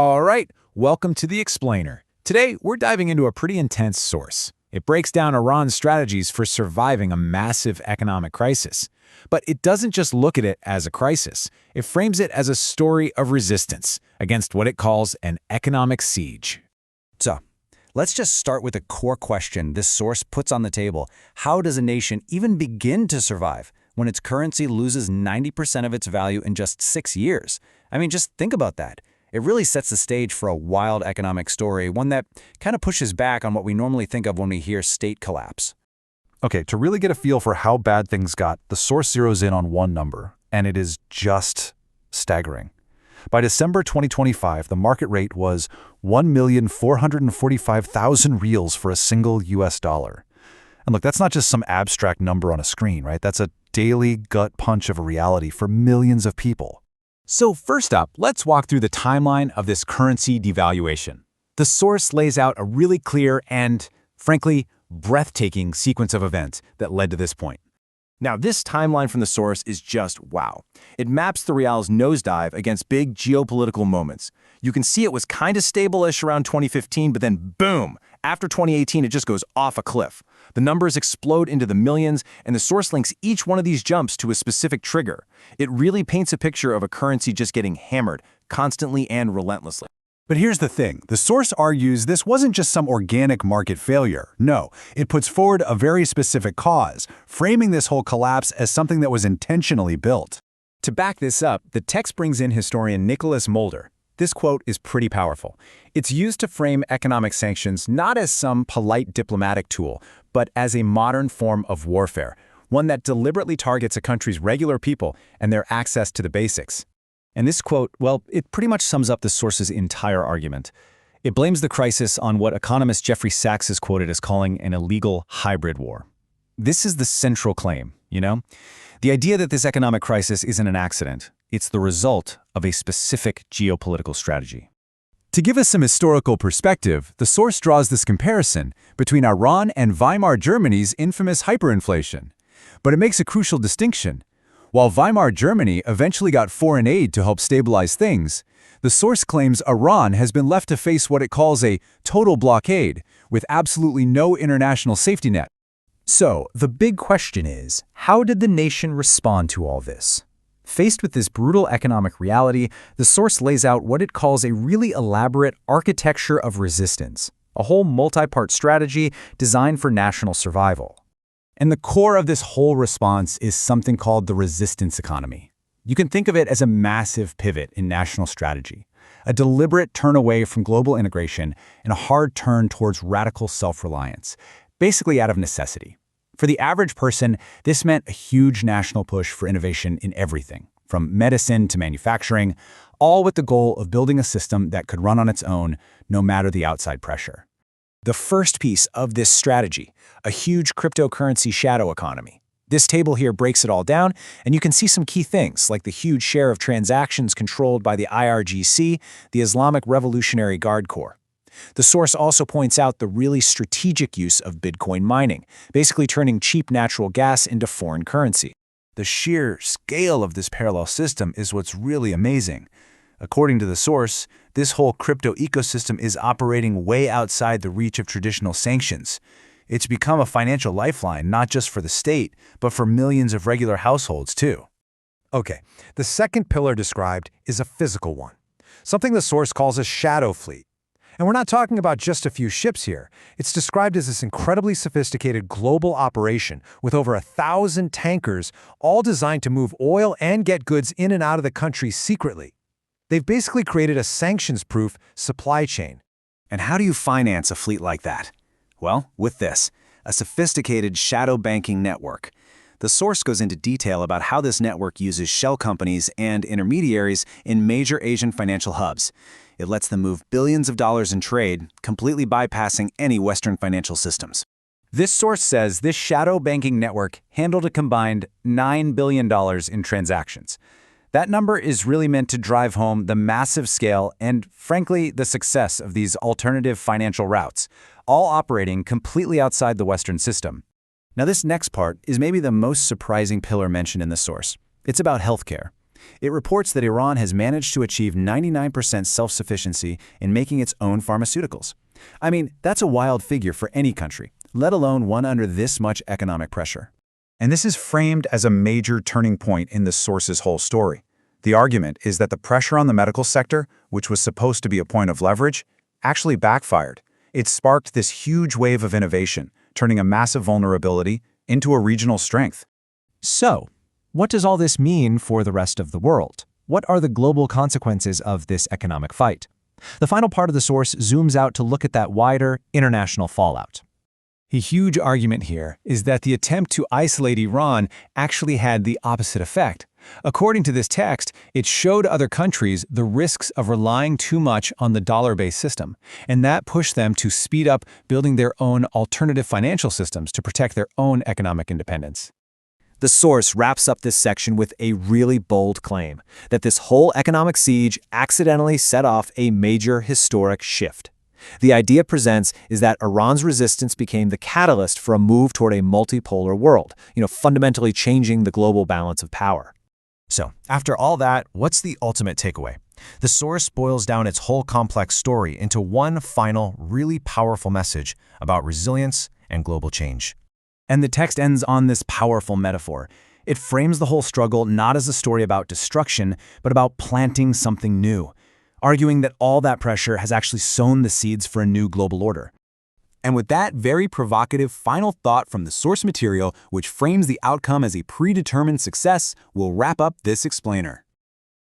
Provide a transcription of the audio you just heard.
All right, welcome to The Explainer. Today, we're diving into a pretty intense source. It breaks down Iran's strategies for surviving a massive economic crisis. But it doesn't just look at it as a crisis. It frames it as a story of resistance against what it calls an economic siege. So, let's just start with a core question this source puts on the table. How does a nation even begin to survive when its currency loses 90% of its value in just 6 years? I mean, just think about that. It really sets the stage for a wild economic story, one that kind of pushes back on what we normally think of when we hear state collapse. Okay, to really get a feel for how bad things got, the source zeroes in on one number, and it is just staggering. By December 2025, the market rate was 1,445,000 Rials for a single US dollar. And look, that's not just some abstract number on a screen, right? That's a daily gut punch of a reality for millions of people. So first up, let's walk through the timeline of this currency devaluation. The source lays out a really clear and, frankly, breathtaking sequence of events that led to this point. Now, this timeline from the source is just wow. It maps the Rial's nosedive against big geopolitical moments. You can see it was kind of stable-ish around 2015, but then boom! After 2018, it just goes off a cliff. The numbers explode into the millions, and the source links each one of these jumps to a specific trigger. It really paints a picture of a currency just getting hammered, constantly and relentlessly. But here's the thing. The source argues this wasn't just some organic market failure. No, it puts forward a very specific cause, framing this whole collapse as something that was intentionally built. To back this up, the text brings in historian Nicholas Mulder. This quote is pretty powerful. It's used to frame economic sanctions not as some polite diplomatic tool, but as a modern form of warfare, one that deliberately targets a country's regular people and their access to the basics. And this quote, well, it pretty much sums up the source's entire argument. It blames the crisis on what economist Jeffrey Sachs is quoted as calling an illegal hybrid war. This is the central claim, you know? The idea that this economic crisis isn't an accident. It's the result of a specific geopolitical strategy. To give us some historical perspective, the source draws this comparison between Iran and Weimar Germany's infamous hyperinflation. But it makes a crucial distinction. While Weimar Germany eventually got foreign aid to help stabilize things, the source claims Iran has been left to face what it calls a total blockade, with absolutely no international safety net. So, the big question is, how did the nation respond to all this? Faced with this brutal economic reality, the source lays out what it calls a really elaborate architecture of resistance, a whole multi-part strategy designed for national survival. And the core of this whole response is something called the resistance economy. You can think of it as a massive pivot in national strategy, a deliberate turn away from global integration and a hard turn towards radical self-reliance, basically out of necessity. For the average person, this meant a huge national push for innovation in everything, from medicine to manufacturing, all with the goal of building a system that could run on its own, no matter the outside pressure. The first piece of this strategy, a huge cryptocurrency shadow economy. This table here breaks it all down, and you can see some key things, like the huge share of transactions controlled by the IRGC, the Islamic Revolutionary Guard Corps. The source also points out the really strategic use of Bitcoin mining, basically turning cheap natural gas into foreign currency. The sheer scale of this parallel system is what's really amazing. According to the source, this whole crypto ecosystem is operating way outside the reach of traditional sanctions. It's become a financial lifeline not just for the state, but for millions of regular households too. Okay, the second pillar described is a physical one, something the source calls a shadow fleet. And we're not talking about just a few ships here. It's described as this incredibly sophisticated global operation with over 1,000 tankers, all designed to move oil and get goods in and out of the country secretly. They've basically created a sanctions-proof supply chain. And how do you finance a fleet like that? Well, with this, a sophisticated shadow banking network. The source goes into detail about how this network uses shell companies and intermediaries in major Asian financial hubs. It lets them move billions of dollars in trade, completely bypassing any Western financial systems. This source says this shadow banking network handled a combined $9 billion in transactions. That number is really meant to drive home the massive scale and, frankly, the success of these alternative financial routes, all operating completely outside the Western system. Now, this next part is maybe the most surprising pillar mentioned in the source. It's about healthcare. It reports that Iran has managed to achieve 99% self-sufficiency in making its own pharmaceuticals. I mean, that's a wild figure for any country, let alone one under this much economic pressure. And this is framed as a major turning point in the source's whole story. The argument is that the pressure on the medical sector, which was supposed to be a point of leverage, actually backfired. It sparked this huge wave of innovation, turning a massive vulnerability into a regional strength. So, what does all this mean for the rest of the world? What are the global consequences of this economic fight? The final part of the source zooms out to look at that wider international fallout. A huge argument here is that the attempt to isolate Iran actually had the opposite effect. According to this text, it showed other countries the risks of relying too much on the dollar-based system, and that pushed them to speed up building their own alternative financial systems to protect their own economic independence. The source wraps up this section with a really bold claim that this whole economic siege accidentally set off a major historic shift. The idea it presents is that Iran's resistance became the catalyst for a move toward a multipolar world, fundamentally changing the global balance of power. So, after all that, what's the ultimate takeaway? The source boils down its whole complex story into one final, really powerful message about resilience and global change. And the text ends on this powerful metaphor. It frames the whole struggle not as a story about destruction, but about planting something new, arguing that all that pressure has actually sown the seeds for a new global order. And with that very provocative final thought from the source material, which frames the outcome as a predetermined success, we'll wrap up this explainer.